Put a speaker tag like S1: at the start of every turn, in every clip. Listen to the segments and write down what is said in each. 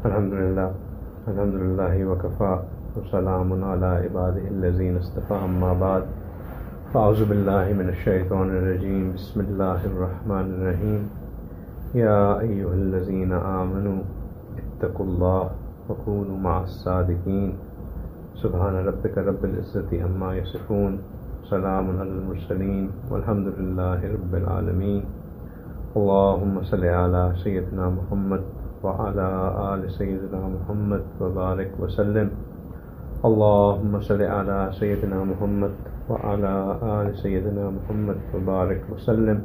S1: الحمدللہ وکفا وسلام علی عبادہ الذین اصطفی اما بعد فاعوذ باللہ من الشیطان الرجیم بسم اللہ الرحمن الرحیم یا ایہا الذین آمنوا اتقوا اللہ وکونوا مع الصادقین سبحان ربک رب العزۃ عما یصفون سلام علی المرسلین والحمدللہ رب العالمین اللہم صل علی سیدنا محمد وعلى آل سيدنا محمد وبارك وسلم اللهم صل على سيدنا محمد وعلى آل سيدنا محمد وبارك وسلم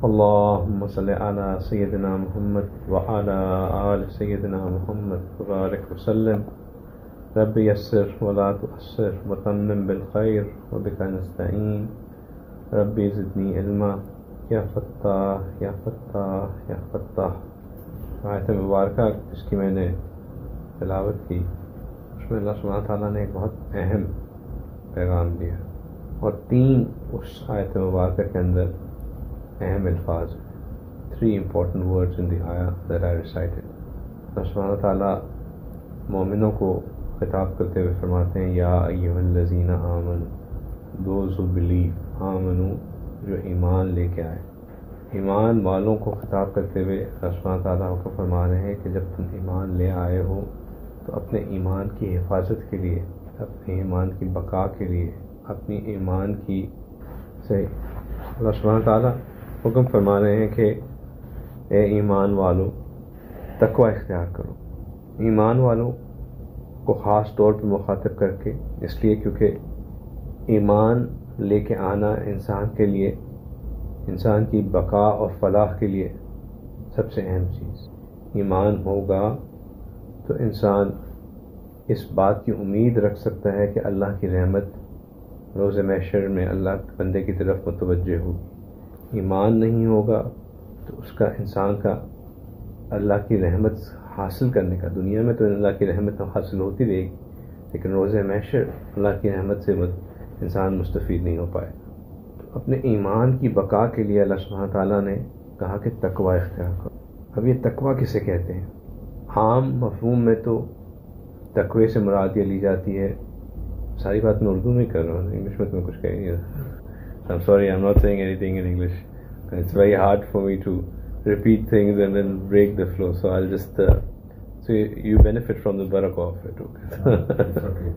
S1: اللهم صل على سيدنا محمد وعلى آل سيدنا محمد وبارك وسلم رب يسر ولا تؤسر وتمم بالخير وبك نستعين رب زدني علما يا فتاح يا فتاح يا فتاح۔ آیت مبارکہ جس کی میں نے تلاوت کی اس میں اللہ سبحانہ تعالیٰ نے ایک بہت اہم پیغام دیا اور 3 اس آیت مبارکہ کے اندر اہم الفاظ ہیں۔ 3 important words in the ayah that I recited۔ اللہ سبحانہ تعالیٰ مومنوں کو خطاب کرتے ہوئے فرماتے ہیں یا ایھا الذین آمنوا، those who believe، آمنو جو ایمان لے کے آئے۔ ایمان والوں کو خطاب کرتے ہوئے اللہ سبحانہ تعالیٰ کو فرما رہے ہیں کہ جب تم ایمان لے آئے ہو تو اپنے ایمان کی حفاظت کے لیے، اپنے ایمان کی بقا کے لیے، اپنی ایمان کی سے اللہ سبحانہ تعالیٰ حکم فرما رہے ہیں کہ اے ایمان والو تقوی اختیار کرو۔ ایمان والوں کو خاص طور پہ مخاطب کر کے اس لیے کیونکہ ایمان لے کے آنا انسان کے لیے، انسان کی بقا اور فلاح کے لیے سب سے اہم چیز۔ ایمان ہوگا تو انسان اس بات کی امید رکھ سکتا ہے کہ اللہ کی رحمت روز محشر میں اللہ کے بندے کی طرف متوجہ ہوگی۔ ایمان نہیں ہوگا تو اس کا انسان کا اللہ کی رحمت حاصل کرنے کا، دنیا میں تو اللہ کی رحمت حاصل ہوتی رہے گی لیکن روز محشر اللہ کی رحمت سے انسان مستفید نہیں ہو پائے۔ اپنے ایمان کی بقا کے لیے اللہ سبحانہ تعالیٰ نے کہا کہ تقوی اختیار کرو۔ اب یہ تقوی کسے کہتے ہیں؟ عام مفہوم میں تو تقوی سے مراد یہ لی جاتی ہے، ساری بات میں اردو میں کر رہا ہوں، انگلش میں تو میں کچھ کہہ نہیں رہا۔ I'm sorry, I'm not saying anything in English. It's very hard for me to repeat things and then break the flow, so I'll just so you benefit from the barakah of it. Okay.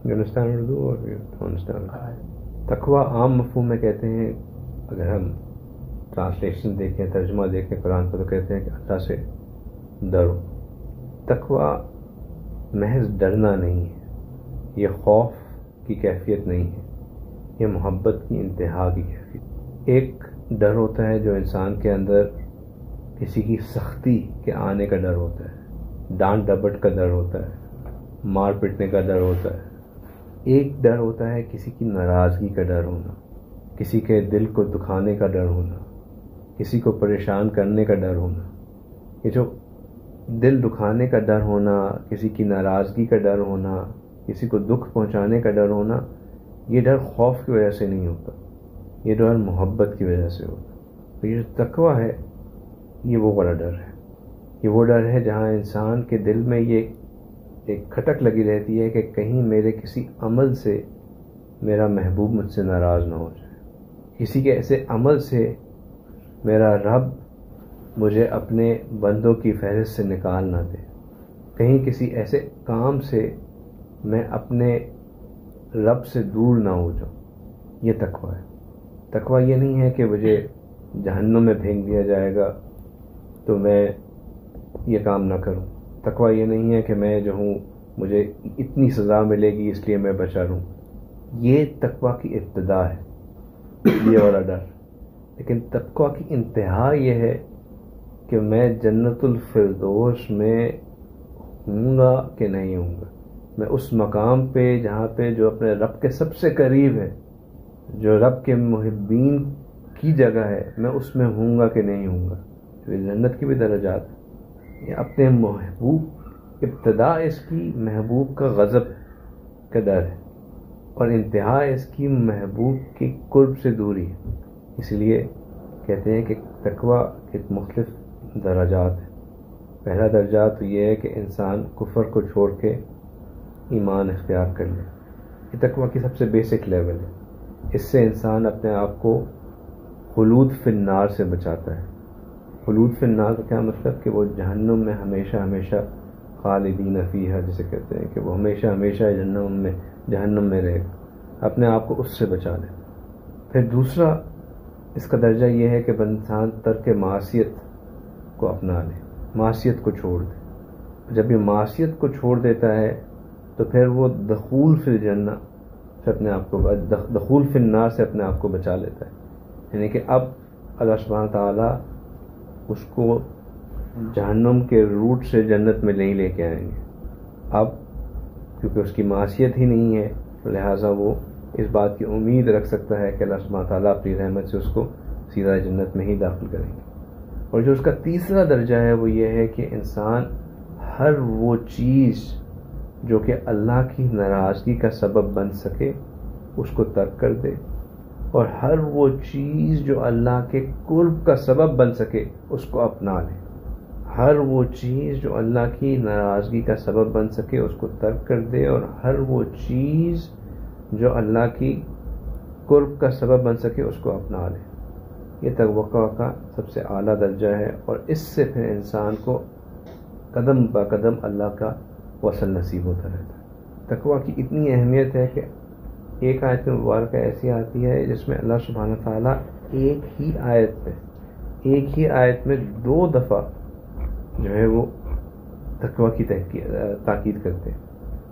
S1: You understand Urdu or you don't understand? تقوی عام مفہوم میں کہتے ہیں، اگر ہم translation دیکھیں، ترجمہ دیکھیں قرآن کا، تو کہتے ہیں کہ اللہ سے ڈرو۔ تقوی محض ڈرنا نہیں ہے، یہ خوف کی کیفیت نہیں ہے، یہ محبت کی انتہا کی کیفیت۔ ایک ڈر ہوتا ہے جو انسان کے اندر کسی کی سختی کے آنے کا ڈر ہوتا ہے، ڈانٹ ڈپٹ کا ڈر ہوتا ہے، مار پٹنے کا ڈر ہوتا ہے۔ ایک ڈر ہوتا ہے کسی کی ناراضگی کا ڈر ہونا، کسی کے دل کو دکھانے کا ڈر ہونا، کسی کو پریشان کرنے کا ڈر ہونا۔ یہ جو دل دکھانے کا ڈر ہونا، کسی کی ناراضگی کا ڈر ہونا، کسی کو دکھ پہنچانے کا ڈر ہونا، یہ ڈر خوف کی وجہ سے نہیں ہوتا، یہ ڈر محبت کی وجہ سے ہوتا۔ تو یہ جو تقوی ہے یہ وہ بڑا ڈر ہے، یہ وہ ڈر ہے جہاں انسان کے دل میں یہ ایک کھٹک لگی رہتی ہے کہ کہیں میرے کسی عمل سے میرا محبوب مجھ سے ناراض نہ ہو جائے، کسی کے ایسے عمل سے میرا رب مجھے اپنے بندوں کی فہرست سے نکال نہ دے، کہیں کسی ایسے کام سے میں اپنے رب سے دور نہ ہو جاؤں۔ یہ تقوی ہے۔ تقوی یہ نہیں ہے کہ مجھے جہنم میں پھینک دیا جائے گا تو میں یہ کام نہ کروں۔ تقوی یہ نہیں ہے کہ میں جو ہوں مجھے اتنی سزا ملے گی اس لیے میں بچا رہوں۔ یہ تقوی کی ابتدا ہے، یہ والا ڈر۔ لیکن تقوی کی انتہا یہ ہے کہ میں جنت الفردوس میں ہوں گا کہ نہیں ہوں گا، میں اس مقام پہ جہاں پہ جو اپنے رب کے سب سے قریب ہے، جو رب کے محبین کی جگہ ہے، میں اس میں ہوں گا کہ نہیں ہوں گا۔ جنت کی بھی درجات ہیں، یہ اپنے محبوب، ابتدا اس کی محبوب کا غضب کا ڈر ہے اور انتہا اس کی محبوب کی قرب سے دوری ہے۔ اس لیے کہتے ہیں کہ تقوی ایک مختلف درجات ہیں۔ پہلا درجہ تو یہ ہے کہ انسان کفر کو چھوڑ کے ایمان اختیار کر لے. یہ تقویٰ کی سب سے بیسک لیول ہے. اس سے انسان اپنے آپ کو خلود فی النار سے بچاتا ہے. خلود فی النار کا کیا مطلب؟ کہ وہ جہنم میں ہمیشہ ہمیشہ خالدین فیہا جسے کہتے ہیں، کہ وہ ہمیشہ ہمیشہ جہنم میں رہے گا. اپنے آپ کو اس سے بچا لے. پھر دوسرا اس کا درجہ یہ ہے کہ انسان ترک معصیت کو اپنا لے، معصیت کو چھوڑ دے. جب یہ معصیت کو چھوڑ دیتا ہے تو پھر وہ دخول فی الجنہ سے اپنے آپ کو، دخول فی النار سے اپنے آپ کو بچا لیتا ہے. یعنی کہ اب اللہ سبحانہ تعالیٰ اس کو جہنم کے روٹ سے جنت میں نہیں لے کے آئیں گے. اب کیونکہ اس کی معصیت ہی نہیں ہے تو لہٰذا وہ اس بات کی امید رکھ سکتا ہے کہ اللہ سبحانہ تعالیٰ اپنی رحمت سے اس کو سیدھا جنت میں ہی داخل کریں گے. اور جو اس کا تیسرا درجہ ہے وہ یہ ہے کہ انسان ہر وہ چیز جو کہ اللہ کی ناراضگی کا سبب بن سکے اس کو ترک کر دے، اور ہر وہ چیز جو اللہ کے قرب کا سبب بن سکے اس کو اپنا لے. ہر وہ چیز جو اللہ کی ناراضگی کا سبب بن سکے اس کو ترک کر دے، اور ہر وہ چیز جو اللہ کی قرب کا سبب بن سکے اس کو اپنا لے. یہ تقویٰ کا سب سے اعلیٰ درجہ ہے، اور اس سے پھر انسان کو قدم با قدم اللہ کا وصل نصیب ہوتا رہتا ہے. تقویٰ کی اتنی اہمیت ہے کہ ایک آیت مبارکہ ایسی آتی ہے جس میں اللہ سبحانہ تعالیٰ ایک ہی آیت میں 2 دفعہ جو ہے وہ تقویٰ کی تاکید کرتے ہیں.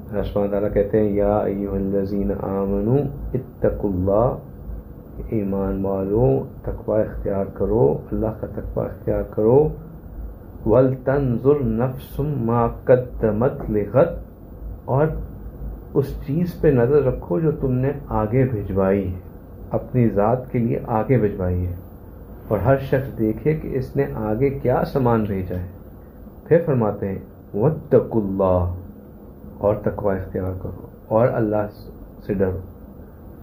S1: اللہ سبحانہ تعالیٰ کہتے ہیں یا ایھا الذین آمنوا اتقوا اللہ، ایمان والو تقویٰ اختیار کرو، اللہ کا تقویٰ اختیار کرو. وَلْتَنْظُرْ نَفْسٌ مَا قَدَّمَتْ لِغَدٍ، اور اس چیز پہ نظر رکھو جو تم نے آگے بھجوائی ہے، اپنی ذات کے لیے آگے بھجوائی ہے، اور ہر شخص دیکھے کہ اس نے آگے کیا سامان بھیجا ہے. پھر فرماتے ہیں وَاتَّقُوا اللَّهَ، اور تقویٰ اختیار کرو اور اللہ سے ڈرو.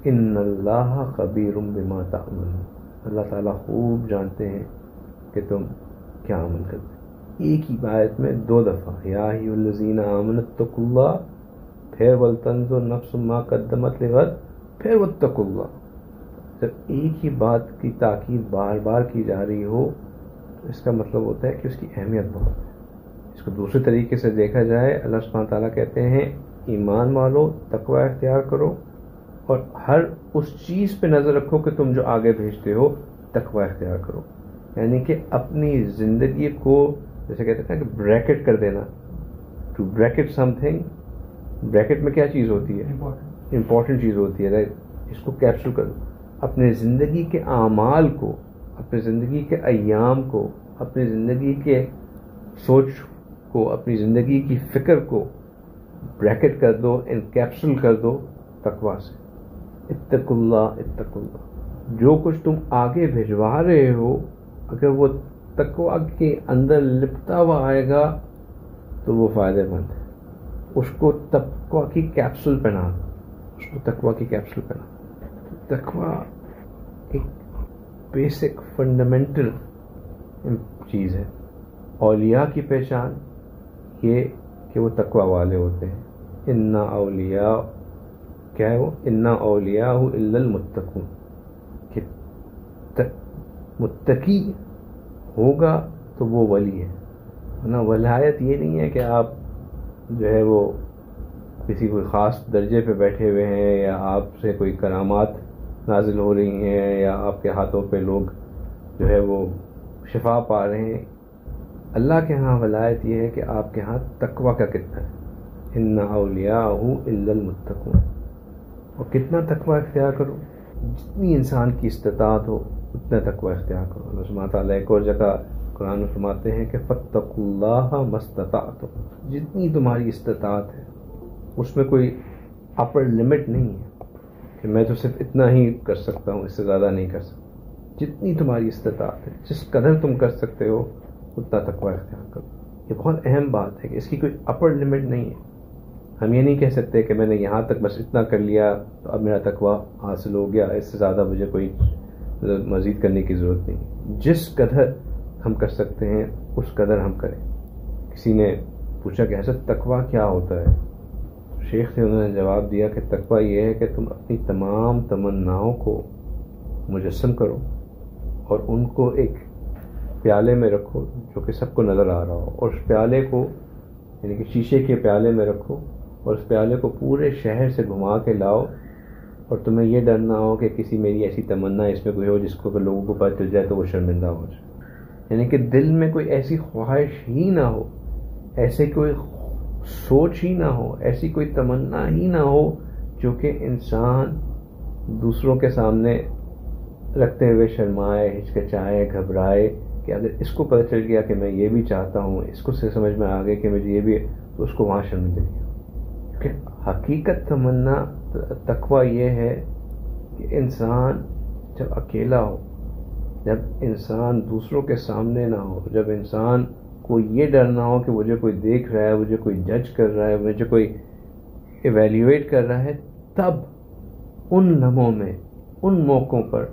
S1: ان اللہ خبیر بما تعملون، اللہ تعالیٰ خوب جانتے ہیں کہ تم کیا عمل کرتے. ایک ہی آیت میں 2 دفعہ یا ایھا الذین آمنوا اتقوا اللہ، پھر ولتنظر نفس ما قدمت لغد، پھر واتقوا اللہ. جب ایک ہی بات کی تاکید بار بار کی جا رہی ہو تو اس کا مطلب ہوتا ہے کہ اس کی اہمیت بہت ہے. اس کو دوسرے طریقے سے دیکھا جائے، اللہ سبحانہ تعالیٰ کہتے ہیں ایمان والو تقویٰ اختیار کرو اور ہر اس چیز پہ نظر رکھو کہ تم جو آگے بھیجتے ہو تقویٰ اختیار کرو. یعنی کہ اپنی زندگی کو جیسے کہتے ہیں کہ بریکٹ کر دینا. To bracket something, bracket میں کیا چیز ہوتی ہے؟ امپورٹنٹ چیز ہوتی ہے، رائٹ. اس کو کیپسول کرو. اپنے زندگی کے اعمال کو، اپنی زندگی کے ایام کو، اپنی زندگی کے سوچ کو، اپنی زندگی کی فکر کو بریکٹ کر دو، انکیپسول کر دو تقویٰ سے. اتقوا اللہ اتقوا اللہ. جو کچھ تم آگے بھجوا رہے ہو اگر وہ تقویٰ کے اندر لپٹا ہوا آئے گا تو وہ فائدہ مند ہے. اس کو تقویٰ کی کیپسول پہنا دو، اس کو تقویٰ کی کیپسول پہنا دو. تقویٰ ایک بیسک فنڈامنٹل چیز ہے. اولیاء کی پہچان یہ کہ وہ تقویٰ والے ہوتے ہیں. انا اولیاء، کیا ہے وہ؟ انا اولیاء الا المتقون، کہ متقی ہوگا تو وہ ولی ہے. ورنہ ولایت یہ نہیں ہے کہ آپ جو ہے وہ کسی کوئی خاص درجے پہ بیٹھے ہوئے ہیں، یا آپ سے کوئی کرامات نازل ہو رہی ہیں، یا آپ کے ہاتھوں پہ لوگ جو ہے وہ شفا پا رہے ہیں. اللہ کے ہاں ولایت یہ ہے کہ آپ کے ہاں تقویٰ کا کتنا ہے. ان اولیاء الا المتقون. اور کتنا تقویٰ اختیار کرو؟ جتنی انسان کی استطاعت ہو اتنا تقویٰ اختیار کرو. اللہ سبحانہ تعالیٰ ایک اور جگہ قرآن میں فرماتے ہیں کہ فاتقوا اللہ ما استطعتم. جتنی تمہاری استطاعت ہے، اس میں کوئی اپر لمٹ نہیں ہے کہ میں تو صرف اتنا ہی کر سکتا ہوں، اس سے زیادہ نہیں کر سکتا. جتنی تمہاری استطاعت ہے، جس قدر تم کر سکتے ہو اتنا تقویٰ اختیار کرو. یہ بہت اہم بات ہے کہ اس کی کوئی اپر لمٹ نہیں ہے. ہم یہ نہیں کہہ سکتے کہ میں نے یہاں تک بس اتنا کر لیا تو اب میرا تقویٰ حاصل ہو گیا، اس سے زیادہ مجھے کوئی مزید کرنے کی ضرورت نہیں. جس قدر ہم کر سکتے ہیں اس قدر ہم کریں. کسی نے پوچھا کہ حضرت تقویٰ کیا ہوتا ہے؟ شیخ نے انہوں نے جواب دیا کہ تقویٰ یہ ہے کہ تم اپنی تمام تمناؤں کو مجسم کرو اور ان کو ایک پیالے میں رکھو جو کہ سب کو نظر آ رہا ہو، اور اس پیالے کو یعنی کہ شیشے کے پیالے میں رکھو اور اس پیالے کو پورے شہر سے گھما کے لاؤ، اور تمہیں یہ ڈر نہ ہو کہ کسی میری ایسی تمنا اس میں کوئی ہو جس کو لوگوں کو پتہ چل جائے تو وہ شرمندہ ہو جائے. یعنی کہ دل میں کوئی ایسی خواہش ہی نہ ہو، ایسے کوئی سوچ ہی نہ ہو، ایسی کوئی تمنا ہی نہ ہو جو کہ انسان دوسروں کے سامنے رکھتے ہوئے شرمائے، ہچکچائے، گھبرائے کہ اگر اس کو پتہ چل گیا کہ میں یہ بھی چاہتا ہوں، اس کو سے سمجھ میں آ گیا کہ مجھے یہ بھی، تو اس کو وہاں شرمندگی ہو. کہ حقیقت تمنا تقویٰ یہ ہے کہ انسان جب اکیلا ہو، جب انسان دوسروں کے سامنے نہ ہو، جب انسان کو یہ ڈر نہ ہو کہ مجھے کوئی دیکھ رہا ہے، مجھے کوئی جج کر رہا ہے، مجھے کوئی ایویلیویٹ کر رہا ہے، تب ان لمحوں میں، ان موقعوں پر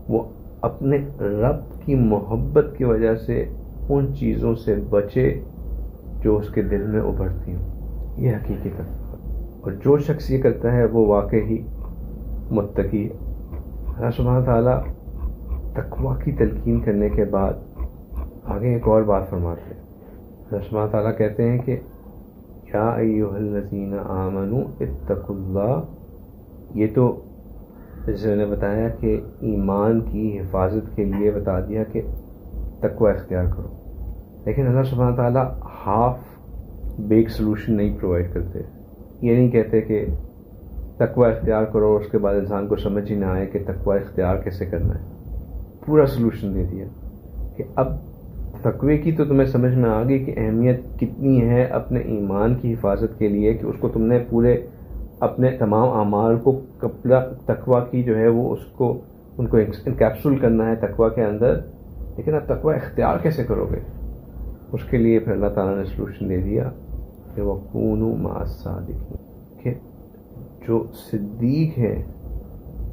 S1: وہ اپنے رب کی محبت کی وجہ سے ان چیزوں سے بچے جو اس کے دل میں ابھرتی ہوں. یہ حقیقت ہے. اور جو شخص یہ کرتا ہے وہ واقعی متقی ہے. اللہ سبحانہ تعالیٰ تقویٰ کی تلقین کرنے کے بعد آگے ایک اور بات فرماتے ہیں. اللہ سبحانہ تعالیٰ کہتے ہیں کہ یا ایھا الذین آمنوا اتقوا اللہ. یہ تو جیسے میں نے بتایا کہ ایمان کی حفاظت کے لیے بتا دیا کہ تقویٰ اختیار کرو، لیکن اللہ سبحانہ تعالیٰ ہاف بیک سلوشن نہیں پرووائڈ کرتے. یہ نہیں کہتے کہ تقویٰ اختیار کرو اور اس کے بعد انسان کو سمجھ ہی نہ آئے کہ تقویٰ اختیار کیسے کرنا ہے. پورا سلوشن دے دیا کہ اب تقوی کی تو تمہیں سمجھ میں آ گئی کہ اہمیت کتنی ہے اپنے ایمان کی حفاظت کے لیے، کہ اس کو تم نے پورے اپنے تمام اعمال کو تقویٰ کی جو ہے وہ اس کو ان کو انکیپسول کرنا ہے تقویٰ کے اندر. لیکن اب تقویٰ اختیار کیسے کرو گے؟ اس کے لیے پھر اللہ تعالیٰ نے سلوشن دے دیا کہ وَكُونُوا مَعَ الصَّادِقِينَ، کہ جو صدیق ہیں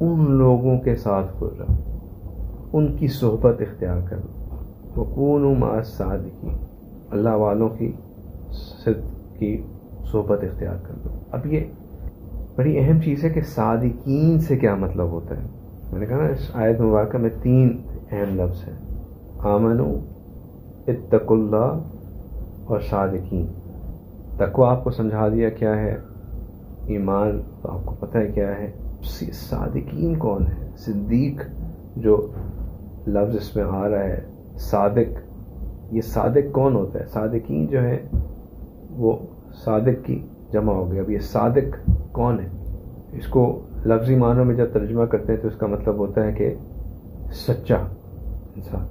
S1: ان لوگوں کے ساتھ ہو جاؤ، ان کی صحبت اختیار کرو. وَكُونُوا مَعَ الصَّادِقِينَ، اللہ والوں کی صدق کی صحبت اختیار کر دو. اب یہ بڑی اہم چیز ہے کہ صادقین سے کیا مطلب ہوتا ہے. میں نے کہا نا اس آیت مبارکہ میں 3 اہم لفظ ہیں، آمنوا، اتقوا اللہ اور صادقین. تقویٰ آپ کو سمجھا دیا کیا ہے، ایمان تو آپ کو پتہ ہے کیا ہے. صادقین کون ہے؟ صدیق جو لفظ اس میں آ رہا ہے، صادق، یہ صادق کون ہوتا ہے؟ صادقین جو ہے وہ صادق کی جمع ہو گیا. اب یہ صادق کون ہے؟ اس کو لفظی معنوں میں جب ترجمہ کرتے ہیں تو اس کا مطلب ہوتا ہے کہ سچا انسان،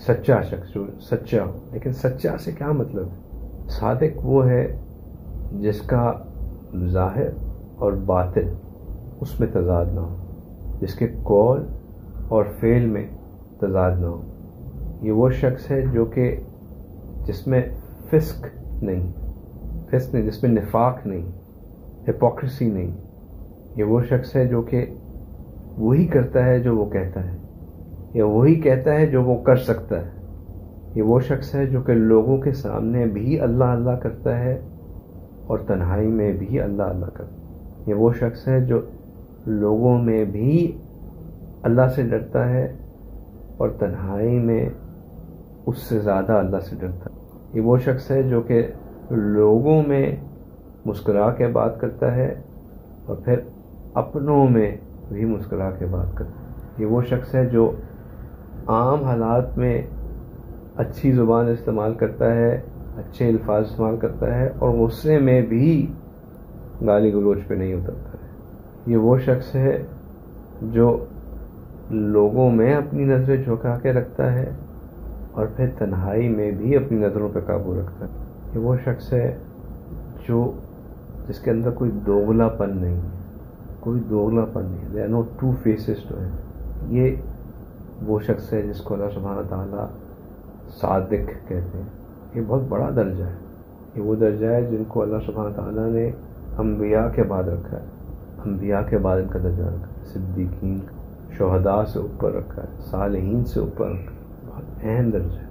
S1: سچا شخص جو سچا ہو. لیکن سچا سے کیا مطلب ہے؟ صادق وہ ہے جس کا ظاہر اور باطن اس میں تضاد نہ ہو، جس کے قول اور فعل میں تضاد نہ ہو. یہ وہ شخص ہے جو کہ جس میں فسق نہیں، جس میں نفاق نہیں، ہپوکریسی نہیں. یہ وہ شخص ہے جو کہ وہی کرتا ہے جو وہ کہتا ہے، یا وہی کہتا ہے جو وہ کر سکتا ہے. یہ وہ شخص ہے جو کہ لوگوں کے سامنے بھی اللہ اللہ کرتا ہے اور تنہائی میں بھی اللہ اللہ کرتا ہے. یہ وہ شخص ہے جو لوگوں میں بھی اللہ سے ڈرتا ہے اور تنہائی میں اس سے زیادہ اللہ سے ڈرتا ہے. یہ وہ شخص ہے جو کہ لوگوں میں مسکرا کے بات کرتا ہے اور پھر اپنوں میں بھی مسکرا کے بات کرتا ہے. یہ وہ شخص ہے جو عام حالات میں اچھی زبان استعمال کرتا ہے، اچھے الفاظ استعمال کرتا ہے اور غصے میں بھی گالی گلوچ پہ نہیں اترتا ہے. یہ وہ شخص ہے جو لوگوں میں اپنی نظریں جھکا کے رکھتا ہے اور پھر تنہائی میں بھی اپنی نظروں پہ قابو رکھتا ہے. یہ وہ شخص ہے جو جس کے اندر کوئی دوغلا پن نہیں ہے، کوئی دوغلا پن نہیں. there are no two faces to it. یہ وہ شخص ہے جس کو اللہ سبحانہ تعالیٰ صادق کہتے ہیں. یہ بہت بڑا درجہ ہے. یہ وہ درجہ ہے جن کو اللہ سبحانہ تعالیٰ نے انبیاء کے بعد رکھا ہے، انبیاء کے بعد ان کا درجہ رکھا ہے. صدیقین، شہداء سے اوپر رکھا ہے، صالحین سے اوپر رکھا ہے. بہت اہم درجہ ہے.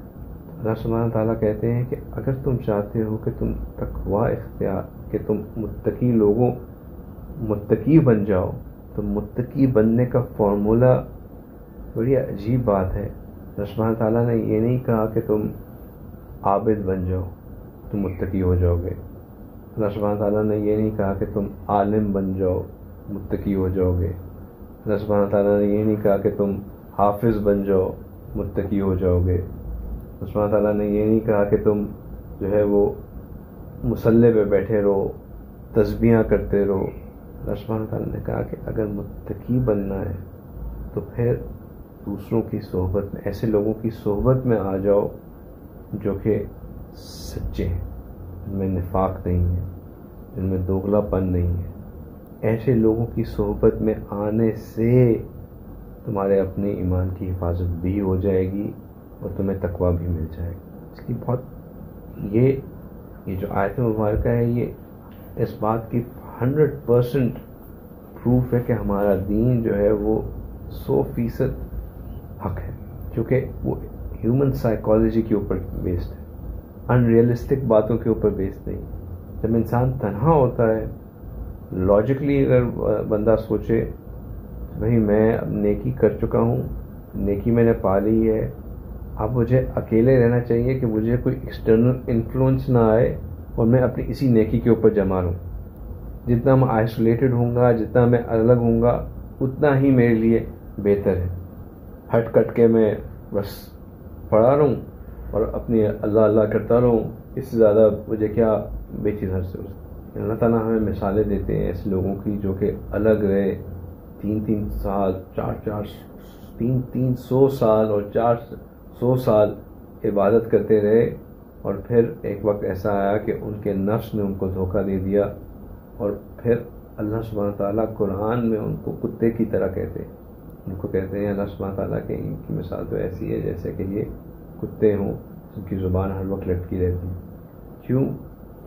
S1: اللہ سبحانہ تعالیٰ کہتے ہیں کہ اگر تم چاہتے ہو کہ تم تقوی اختیار، کہ تم متقی بن جاؤ، تو متقی بننے کا فارمولہ بڑی عجیب بات ہے. اللہ سبحانہ تعالیٰ نے یہ نہیں کہا کہ تم عابد بن جاؤ تم متقی ہو جاؤ گے. اللہ سبحانہ تعالیٰ نے یہ نہیں کہا کہ تم عالم بن جاؤ متقی ہو جاؤ گے. اللہ سبحانہ تعالیٰ نے یہ نہیں کہا کہ تم حافظ بن جاؤ متقی ہو جاؤ گے. اللہ سبحانہ تعالیٰ نے یہ نہیں کہا کہ تم جو ہے وہ مصلی پہ بیٹھے رہو، تسبیحاں کرتے رہو. اللہ سبحانہ تعالیٰ نے کہا کہ اگر متقی بننا ہے تو پھر دوسروں کی صحبت میں، ایسے لوگوں کی صحبت میں آ جاؤ جو کہ سچے ہیں، جن میں نفاق نہیں ہے، جن میں دوغلا پن نہیں ہے. ایسے لوگوں کی صحبت میں آنے سے تمہارے اپنے ایمان کی حفاظت بھی ہو جائے گی اور تمہیں تقویٰ بھی مل جائے گی. اس کی بہت یہ جو آیت مبارکہ ہے، یہ اس بات کی 100% پروف ہے کہ ہمارا دین جو ہے وہ 100% حق ہے، کیونکہ وہ ہیومن سائیکالوجی کے اوپر بیسڈ ہے، ان ریئلسٹک باتوں کے اوپر بیسڈ نہیں. جب انسان تنہا ہوتا ہے، لاجکلی اگر بندہ سوچے بھئی میں اب نیکی کر چکا ہوں، نیکی میں نے پا لی ہے، اب مجھے اکیلے رہنا چاہیے کہ مجھے کوئی ایکسٹرنل انفلوئنس نہ آئے اور میں اپنی اسی نیکی کے اوپر جمع رہوں. جتنا میں آئسولیٹڈ ہوں گا، جتنا میں الگ ہوں گا، اتنا ہی میرے لیے بہتر ہے. ہٹ کٹ کے میں بس پڑھا رہوں اور اپنی اللہ اللہ کرتا رہوں، اس سے زیادہ مجھے کیا بے چیز حاصل ہو سکتی. اللہ تعالیٰ ہمیں مثالیں دیتے ہیں ایسے لوگوں کی جو کہ الگ رہے، 3 سال 300 سال اور 400 سال عبادت کرتے رہے، اور پھر ایک وقت ایسا آیا کہ ان کے نفس نے ان کو دھوکہ دے دیا، اور پھر اللہ سبحانہ تعالیٰ قرآن میں ان کو کتے کی طرح کہتے ہیں. ان کو کہتے ہیں اللہ سبحانہ تعالیٰ کہ ان کی مثال تو ایسی ہے جیسے کہ یہ کتے ہوں جن کی زبان ہر وقت لٹکی رہتی ہے. کیوں؟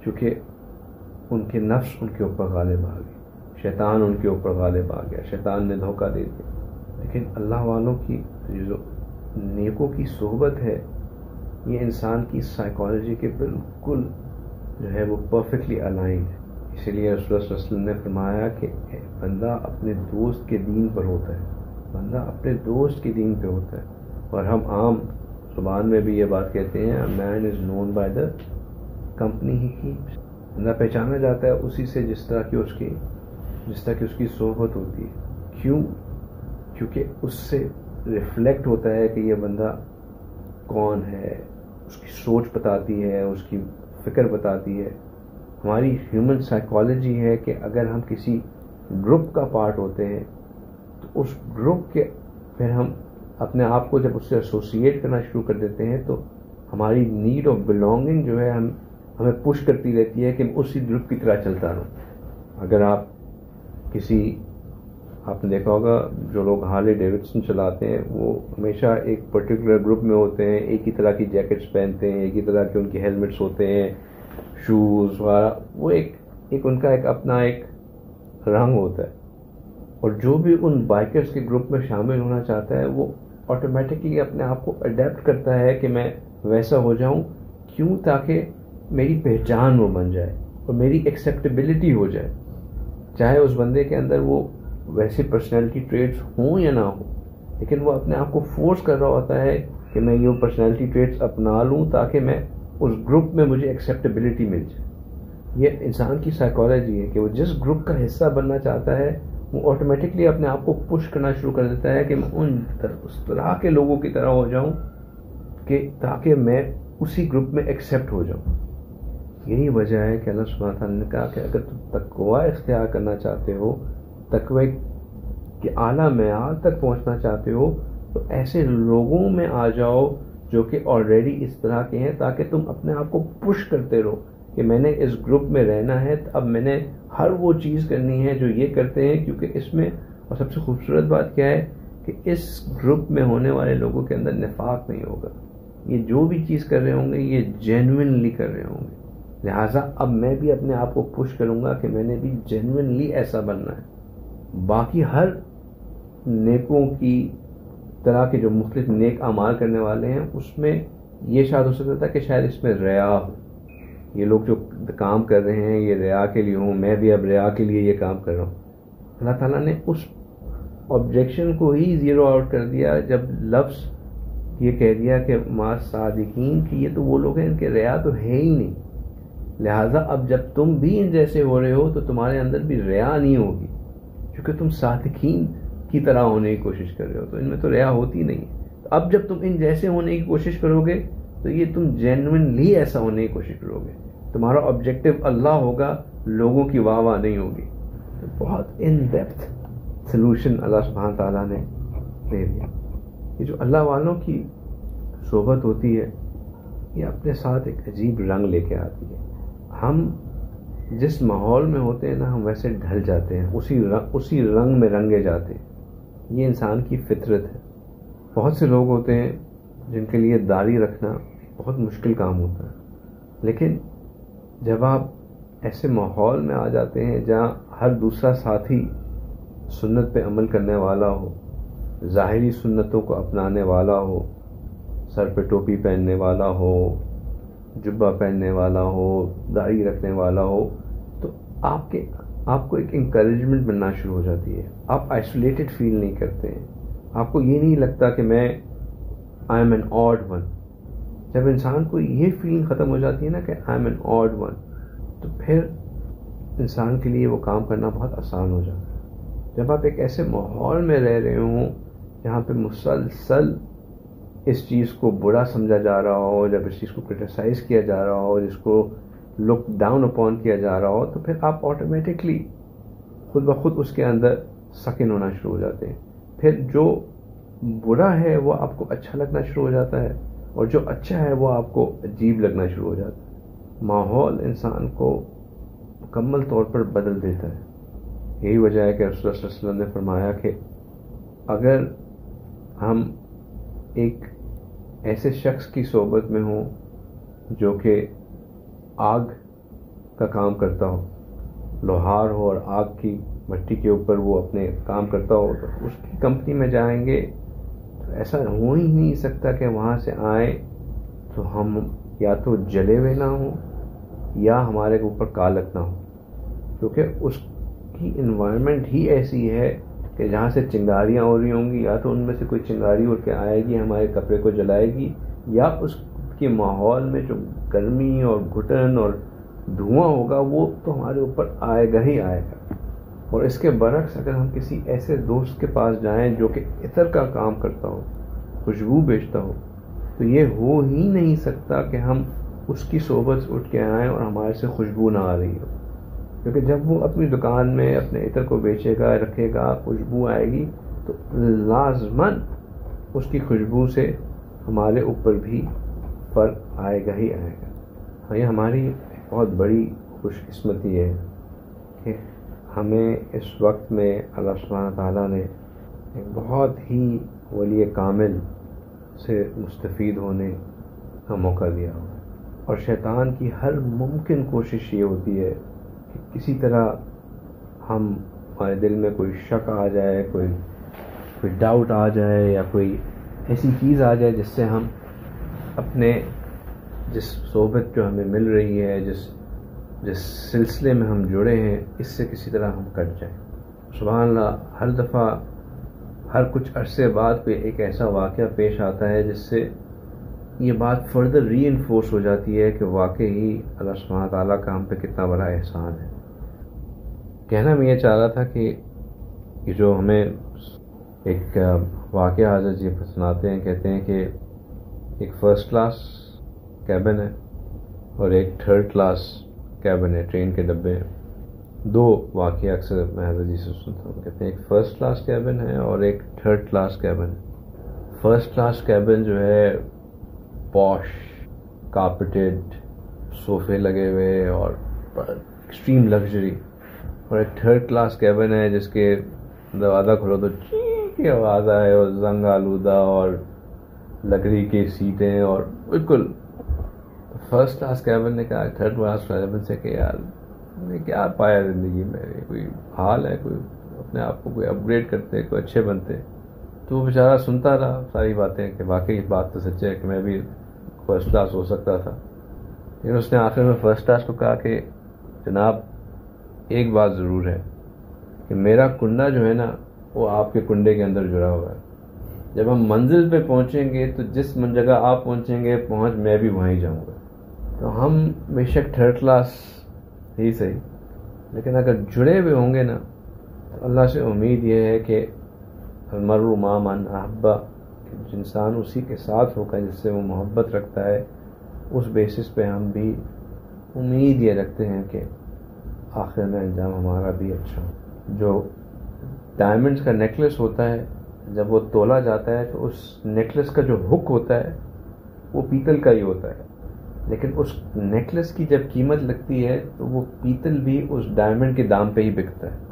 S1: چونکہ ان کے نفس ان کے اوپر غالب آ گئے، شیطان ان کے اوپر غالب آ گیا، شیطان نے دھوکہ دے دیا. لیکن اللہ والوں کی جو نیکوں کی صحبت ہے، یہ انسان کی سائیکالوجی کے بالکل جو ہے وہ پرفیکٹلی الائنڈ ہے. اسی لیے رسول اللہ صلی اللہ علیہ وسلم نے فرمایا کہ بندہ اپنے دوست کے دین پر ہوتا ہے، بندہ اپنے دوست کے دین پہ ہوتا ہے. اور ہم عام زبان میں بھی یہ بات کہتے ہیں، man is known by the company he keeps. بندہ پہچانا جاتا ہے اسی سے جس طرح کی اس کی صحبت ہوتی ہے. کیوں؟ کیونکہ اس سے ریفلیکٹ ہوتا ہے کہ یہ بندہ کون ہے، اس کی سوچ بتاتی ہے، اس کی فکر بتاتی ہے. ہماری ہیومن سائیکالوجی ہے کہ اگر ہم کسی گروپ کا پارٹ ہوتے ہیں تو اس گروپ کے پھر ہم اپنے آپ کو جب اس سے ایسوسیٹ کرنا شروع کر دیتے ہیں تو ہماری نیڈ آف بلانگنگ جو ہے ہمیں پش کرتی رہتی ہے کہ میں اسی گروپ کی طرح چلتا رہوں. اگر آپ نے دیکھا ہوگا جو لوگ ہارلے ڈیوڈسن چلاتے ہیں وہ ہمیشہ ایک پرٹیکولر گروپ میں ہوتے ہیں، ایک ہی طرح کی جیکٹس پہنتے ہیں، ایک ہی طرح کے ان کی ہیلمٹس ہوتے ہیں، شوز وغیرہ. وہ ایک ان کا ایک اپنا ایک رنگ ہوتا ہے. اور جو بھی ان بائکرز کے گروپ میں شامل ہونا چاہتا ہے وہ آٹومیٹکلی اپنے آپ کو اڈیپٹ کرتا ہے کہ میں ویسا ہو جاؤں. کیوں؟ تاکہ میری پہچان وہ بن جائے اور میری ایکسیپٹیبلٹی ہو جائے، چاہے اس بندے کے اندر وہ ویسے پرسنالٹی ٹریٹس ہوں یا نہ ہوں، لیکن وہ اپنے آپ کو فورس کر رہا ہوتا ہے کہ میں یہ پرسنالٹی ٹریٹس اپنا لوں تاکہ میں اس گروپ میں مجھے ایکسیپٹیبلٹی مل جائے. یہ انسان کی سائیکالوجی ہے کہ وہ جس گروپ کا حصہ بننا چاہتا ہے وہ آٹومیٹکلی اپنے آپ کو پش کرنا شروع کر دیتا ہے کہ میں اس طرح کے لوگوں کی طرح ہو جاؤں کہ تاکہ میں اسی گروپ میں ایکسیپٹ ہو جاؤں. یہی وجہ ہے کہ اللہ سبحانہ تعالیٰ نے کہا کہ اگر تم تقوی اختیار کرنا چاہتے ہو، تقوی کے اعلیٰ معیار تک پہنچنا چاہتے ہو، تو ایسے لوگوں میں آ جاؤ جو کہ آلریڈی اس طرح کے ہیں، تاکہ تم اپنے آپ کو پش کرتے رہو کہ میں نے اس گروپ میں رہنا ہے، اب میں نے ہر وہ چیز کرنی ہے جو یہ کرتے ہیں. کیونکہ اس میں اور سب سے خوبصورت بات کیا ہے کہ اس گروپ میں ہونے والے لوگوں کے اندر نفاق نہیں ہوگا. یہ جو بھی چیز کر رہے ہوں گے یہ جینوئنلی کر رہے ہوں گے. لہٰذا اب میں بھی اپنے آپ کو پش کروں گا کہ میں نے بھی جینوئنلی ایسا بننا ہے. باقی ہر نیکوں کی طرح کے جو مختلف نیک اعمال کرنے والے ہیں اس میں یہ شاید ہو سکتا تھا کہ شاید اس میں ریا ہو، یہ لوگ جو کام کر رہے ہیں یہ ریا کے لیے ہوں، میں بھی اب ریا کے لیے یہ کام کر رہا ہوں. اللہ تعالیٰ نے اس آبجیکشن کو ہی زیرو آؤٹ کر دیا جب لفظ یہ کہہ دیا کہ ما صادقین کی یہ تو وہ لوگ ہیں ان کے ریا تو ہے ہی نہیں. لہٰذا اب جب تم بھی ان جیسے ہو رہے ہو تو تمہارے اندر بھی ریا نہیں ہوگی، کیونکہ تم صادقین کی طرح ہونے کی کوشش کر رہے ہو، تو ان میں تو ریا ہوتی نہیں. اب جب تم ان جیسے ہونے کی کوشش کرو گے تو یہ تم جینوئنلی ایسا ہونے کی کوشش کرو گے، تمہارا آبجیکٹو اللہ ہوگا، لوگوں کی واہ واہ نہیں ہوگی. تو بہت ان ڈیپتھ سلوشن اللہ سبحانہ تعالیٰ نے دے دیا. یہ جو اللہ والوں کی صحبت ہوتی ہے یہ اپنے ساتھ ایک عجیب رنگ لے کے آتی ہے. ہم جس ماحول میں ہوتے ہیں نا ہم ویسے ڈھل جاتے ہیں، اسی رنگ میں رنگے جاتے ہیں. یہ انسان کی فطرت ہے. بہت سے لوگ ہوتے ہیں جن کے لیے داڑھی رکھنا بہت مشکل کام ہوتا ہے، لیکن جب آپ ایسے ماحول میں آ جاتے ہیں جہاں ہر دوسرا ساتھی سنت پہ عمل کرنے والا ہو، ظاہری سنتوں کو اپنانے والا ہو، سر پہ ٹوپی پہننے والا ہو، جبہ پہننے والا ہو، داڑھی رکھنے والا ہو، تو آپ کو ایک انکریجمنٹ ملنا شروع ہو جاتی ہے. آپ آئسولیٹڈ فیل نہیں کرتے ہیں، آپ کو یہ نہیں لگتا کہ میں I am an odd one. جب انسان کو یہ فیلنگ ختم ہو جاتی ہے نا کہ I am an odd one, تو پھر انسان کے لیے وہ کام کرنا بہت آسان ہو جاتا ہے. جب آپ ایک ایسے ماحول میں رہ رہے ہوں جہاں پہ مسلسل اس چیز کو برا سمجھا جا رہا ہو، جب اس چیز کو کرٹیسائز کیا جا رہا ہو، جس کو لک ڈاؤن اپون کیا جا رہا ہو، تو پھر آپ آٹومیٹکلی خود بخود اس کے اندر سکن ہونا شروع ہو جاتے ہیں. پھر جو برا ہے وہ آپ کو اچھا لگنا شروع ہو جاتا ہے، اور جو اچھا ہے وہ آپ کو عجیب لگنا شروع ہو جاتا ہے. ماحول انسان کو مکمل طور پر بدل دیتا ہے. یہی وجہ ہے کہ رسول اللہ صلی اللہ علیہ وسلم نے فرمایا کہ اگر ہم ایک ایسے شخص کی صحبت میں ہوں جو کہ آگ کا کام کرتا ہو، لوہار ہو اور آگ کی مٹی کے اوپر وہ اپنے کام کرتا ہو، تو اس کی کمپنی میں جائیں گے تو ایسا ہو ہی نہیں سکتا کہ وہاں سے آئیں تو ہم یا تو جلے ہوئے نہ ہوں یا ہمارے اوپر کالک نہ ہو، کیونکہ اس کی انوائرمنٹ ہی ایسی ہے کہ جہاں سے چنگاریاں ہو رہی ہوں گی، یا تو ان میں سے کوئی چنگاری اڑ کے آئے گی ہمارے کپڑے کو جلائے گی، یا اس کے ماحول میں جو گرمی اور گھٹن اور دھواں ہوگا وہ تو ہمارے اوپر آئے گا ہی آئے گا. اور اس کے برعکس اگر ہم کسی ایسے دوست کے پاس جائیں جو کہ عطر کا کام کرتا ہو، خوشبو بیچتا ہو، تو یہ ہو ہی نہیں سکتا کہ ہم اس کی صحبت سے اٹھ کے آئیں اور ہمارے سے خوشبو نہ آ رہی ہو. کیونکہ جب وہ اپنی دکان میں اپنے عطر کو بیچے گا، رکھے گا، خوشبو آئے گی تو لازماً اس کی خوشبو سے ہمارے اوپر بھی فرق آئے گا ہی آئے گا. یہ ہماری بہت بڑی خوش قسمتی ہے کہ ہمیں اس وقت میں اللہ سبحانہ تعالیٰ نے ایک بہت ہی ولی کامل سے مستفید ہونے کا موقع دیا ہوا. اور شیطان کی ہر ممکن کوشش یہ ہوتی ہے کہ کسی طرح ہمارے دل میں کوئی شک آ جائے، کوئی ڈاؤٹ آ جائے، یا کوئی ایسی چیز آ جائے جس سے ہم اپنے جس صحبت جو ہمیں مل رہی ہے، جس سلسلے میں ہم جڑے ہیں، اس سے کسی طرح ہم کٹ جائیں. سبحان اللہ، ہر دفعہ ہر کچھ عرصے بعد کوئی ایک ایسا واقعہ پیش آتا ہے جس سے یہ بات فردر ری انفورس ہو جاتی ہے کہ واقعی اللہ سبحانہ تعالیٰ کا ہم پہ کتنا بڑا احسان ہے. کہنا میں یہ چاہ رہا تھا کہ یہ جو ہمیں ایک واقعہ حضرت جی سناتے ہیں، کہتے ہیں کہ ایک فرسٹ کلاس کیبن ہے اور ایک تھرڈ کلاس کیبن ہے، ٹرین کے ڈبے ہیں. دو واقعہ اکثر میں حضرت جی سے سنتا ہوں، کہتے ہیں ایک فرسٹ کلاس کیبن ہے اور ایک تھرڈ کلاس کیبن ہے. فرسٹ کلاس کیبن جو ہے پوش، کارپیٹڈ، صوفے لگے ہوئے اور ایکسٹریم لگژری، اور ایک تھرڈ کلاس کیبن ہے جس کے دروازہ کھولو تو چیک کی آواز آئے اور زنگ آلودہ اور لکڑی کی سیٹیں اور بالکل. فرسٹ کلاس کیبن نے کہا تھرڈ کلاس کیبن سے کہ یار نے کیا پایا زندگی میں، کوئی حال ہے، کوئی اپنے آپ کو کوئی اپ گریڈ کرتے، کوئی اچھے بنتے. تو وہ بیچارہ سنتا رہا ساری باتیں کہ واقعی بات تو سچ ہے کہ میں بھی فرسٹ کلاس ہو سکتا تھا، لیکن اس نے آخر میں فرسٹ کلاس کو کہا کہ جناب ایک بات ضرور ہے کہ میرا کنڈا جو ہے نا وہ آپ کے کنڈے کے اندر جڑا ہوا ہے، جب ہم منزل پہ پہنچیں گے تو جس جگہ آپ پہنچیں گے میں بھی وہیں جاؤں گا. تو ہم بے شک تھرڈ کلاس ہی صحیح، لیکن اگر جڑے ہوئے ہوں گے نا تو اللہ سے امید یہ ہے کہ المرء مع من احب، انسان اسی کے ساتھ ہوگا جس سے وہ محبت رکھتا ہے. اس بیسس پہ ہم بھی امید یہ رکھتے ہیں کہ آخر میں انجام ہمارا بھی اچھا ہو. جو ڈائمنڈز کا نیکلس ہوتا ہے جب وہ تولا جاتا ہے تو اس نیکلس کا جو ہک ہوتا ہے وہ پیتل کا ہی ہوتا ہے، لیکن اس نیکلس کی جب قیمت لگتی ہے تو وہ پیتل بھی اس ڈائمنڈ کے دام پہ ہی بکتا ہے.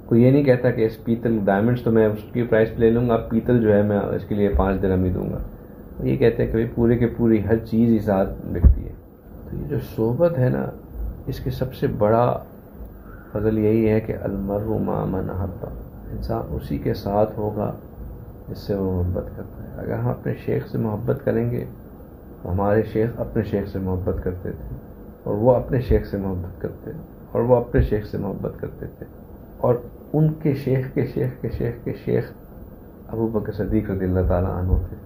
S1: کوئی یہ نہیں کہتا کہ اس پیتل ڈائمنڈز تو میں اس کی پرائس پہ لے لوں گا، پیتل جو ہے میں اس کے لیے 5 درہم ہی دوں گا. یہ کہتے ہیں کہ پورے کے پوری ہر چیز ہی ساتھ بکتی ہے. تو یہ جو صحبت ہے نا اس کے سب سے بڑا فضل یہی ہے کہ المرء مع من احب، انسان اسی کے ساتھ ہوگا جس سے وہ محبت کرتا ہے. اگر ہم اپنے شیخ سے محبت کریں گے، ہمارے شیخ اپنے شیخ سے محبت کرتے تھے اور وہ اپنے شیخ سے محبت کرتے اور وہ اپنے شیخ سے محبت کرتے تھے، اور ان کے شیخ کے شیخ کے شیخ کے شیخ ابو بکر صدیق رضی اللہ تعالیٰ عنہ تھے.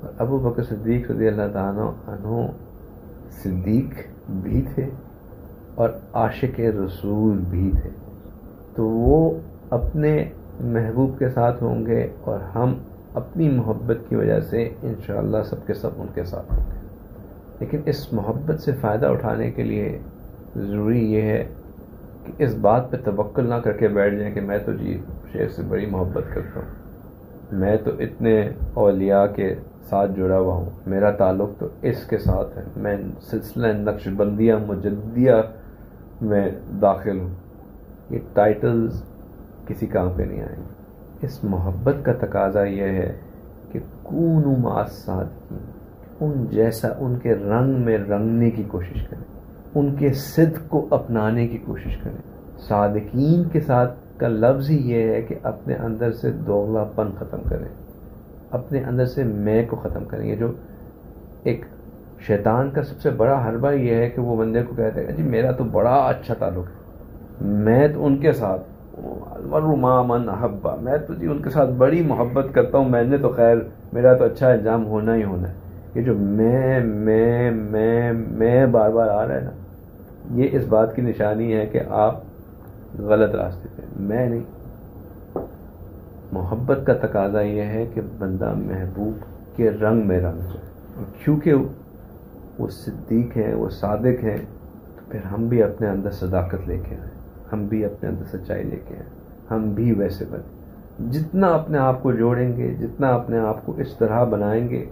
S1: اور ابو بکر صدیق رضی اللہ تعالیٰ عنہ صدیق بھی تھے اور عاشق رسول بھی تھے. تو وہ اپنے محبوب کے ساتھ ہوں گے اور ہم اپنی محبت کی وجہ سے انشاءاللہ سب کے سب ان کے ساتھ ہوں گے. لیکن اس محبت سے فائدہ اٹھانے کے لیے ضروری یہ ہے کہ اس بات پہ توکل نہ کر کے بیٹھ جائیں کہ میں تو جی شیخ سے بڑی محبت کرتا ہوں، میں تو اتنے اولیاء کے ساتھ جڑا ہوا ہوں، میرا تعلق تو اس کے ساتھ ہے، میں سلسلہ نقش بندیہ مجدیہ میں داخل ہوں. یہ ٹائٹلز کسی کام پہ نہیں آئیں گے. اس محبت کا تقاضا یہ ہے کہ کونوا مع الصادقین، ان جیسا ان کے رنگ میں رنگنے کی کوشش کریں، ان کے صدق کو اپنانے کی کوشش کریں. صادقین کے ساتھ کا لفظ ہی یہ ہے کہ اپنے اندر سے دوغلا پن ختم کریں، اپنے اندر سے میں کو ختم کریں. یہ جو ایک شیطان کا سب سے بڑا حربہ یہ ہے کہ وہ بندے کو کہتے ہیں جی میرا تو بڑا اچھا تعلق ہے، میں تو ان کے ساتھ المرء مع من احب، میں تو جی ان کے ساتھ بڑی محبت کرتا ہوں، میں نے تو خیر میرا تو اچھا انجام ہونا ہی ہونا ہے. یہ جو میں بار بار آ رہا ہے نا، یہ اس بات کی نشانی ہے کہ آپ غلط راستے پہ. میں نہیں، محبت کا تقاضا یہ ہے کہ بندہ محبوب کے رنگ میں رنگ جائے. کیونکہ وہ صدیق ہیں، وہ صادق ہیں، تو پھر ہم بھی اپنے اندر صداقت لے کے آئیں، ہم بھی اپنے اندر سچائی لے کے آئیں، ہم بھی ویسے بنیں. جتنا اپنے آپ کو جوڑیں گے، جتنا اپنے آپ کو اس طرح بنائیں گے،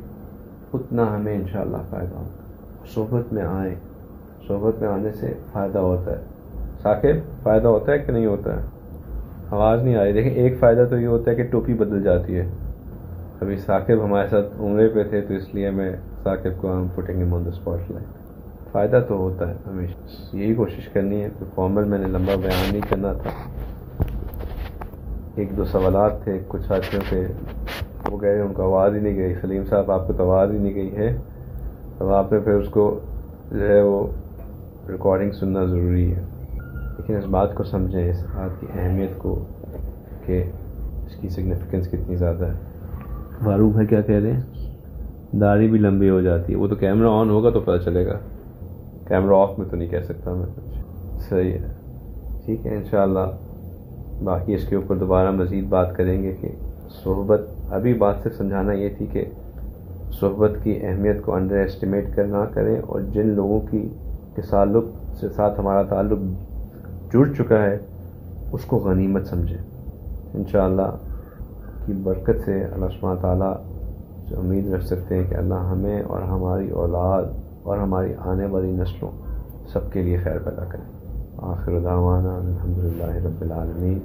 S1: اتنا ہمیں انشاءاللہ فائدہ ہوگا. صحبت میں آئیں، صحبت میں آنے سے فائدہ ہوتا ہے. ثاقب فائدہ ہوتا ہے کہ نہیں ہوتا ہے؟ آواز نہیں آ رہی. دیکھیں ایک فائدہ تو یہ ہوتا ہے کہ ٹوپی بدل جاتی ہے. ابھی ثاقب ہمارے ساتھ عمرے پہ تھے تو اس لیے میں ثاقب کو ہم پٹیں گے آن دا اسپاٹ لائٹ. فائدہ تو ہوتا ہے ہمیشہ، یہی کوشش کرنی ہے. کوئی فارمل میں نے لمبا بیان نہیں کرنا تھا. 1-2 سوالات تھے کچھ ساتھیوں سے، وہ کہہ رہے ان کو آواز ہی نہیں گئی. سلیم صاحب آپ کو تو آواز ہی نہیں گئی ہے، اب آپ نے پھر اس کو جو ہے وہ ریکارڈنگ سننا ضروری ہے. لیکن اس بات کو سمجھیں، اس بات کی اہمیت کو کہ اس کی سگنیفیکنس کتنی زیادہ ہے. فاروق بھائی کیا کہہ رہے ہیں؟ داڑھی بھی لمبی ہو جاتی ہے. وہ تو کیمرہ آن ہوگا تو پتہ چلے گا، کیمرہ آف میں تو نہیں کہہ سکتا میں کچھ. صحیح ہے، ٹھیک ہے. انشاءاللہ باقی اس کے اوپر دوبارہ مزید بات کریں گے کہ صحبت. ابھی بات صرف سمجھانا یہ تھی کہ صحبت کی اہمیت کو انڈر ایسٹیمیٹ کرنا کریں، اور جن لوگوں کی کے تعلق سے ساتھ ہمارا تعلق جڑ چکا ہے اس کو غنیمت سمجھیں. انشاءاللہ کی برکت سے اللہ سبحانہ تعالیٰ سے امید رکھ سکتے ہیں کہ اللہ ہمیں اور ہماری اولاد اور ہماری آنے والی نسلوں سب کے لیے خیر پیدا کریں. آخر دعوانا الحمدللہ رب العالمین.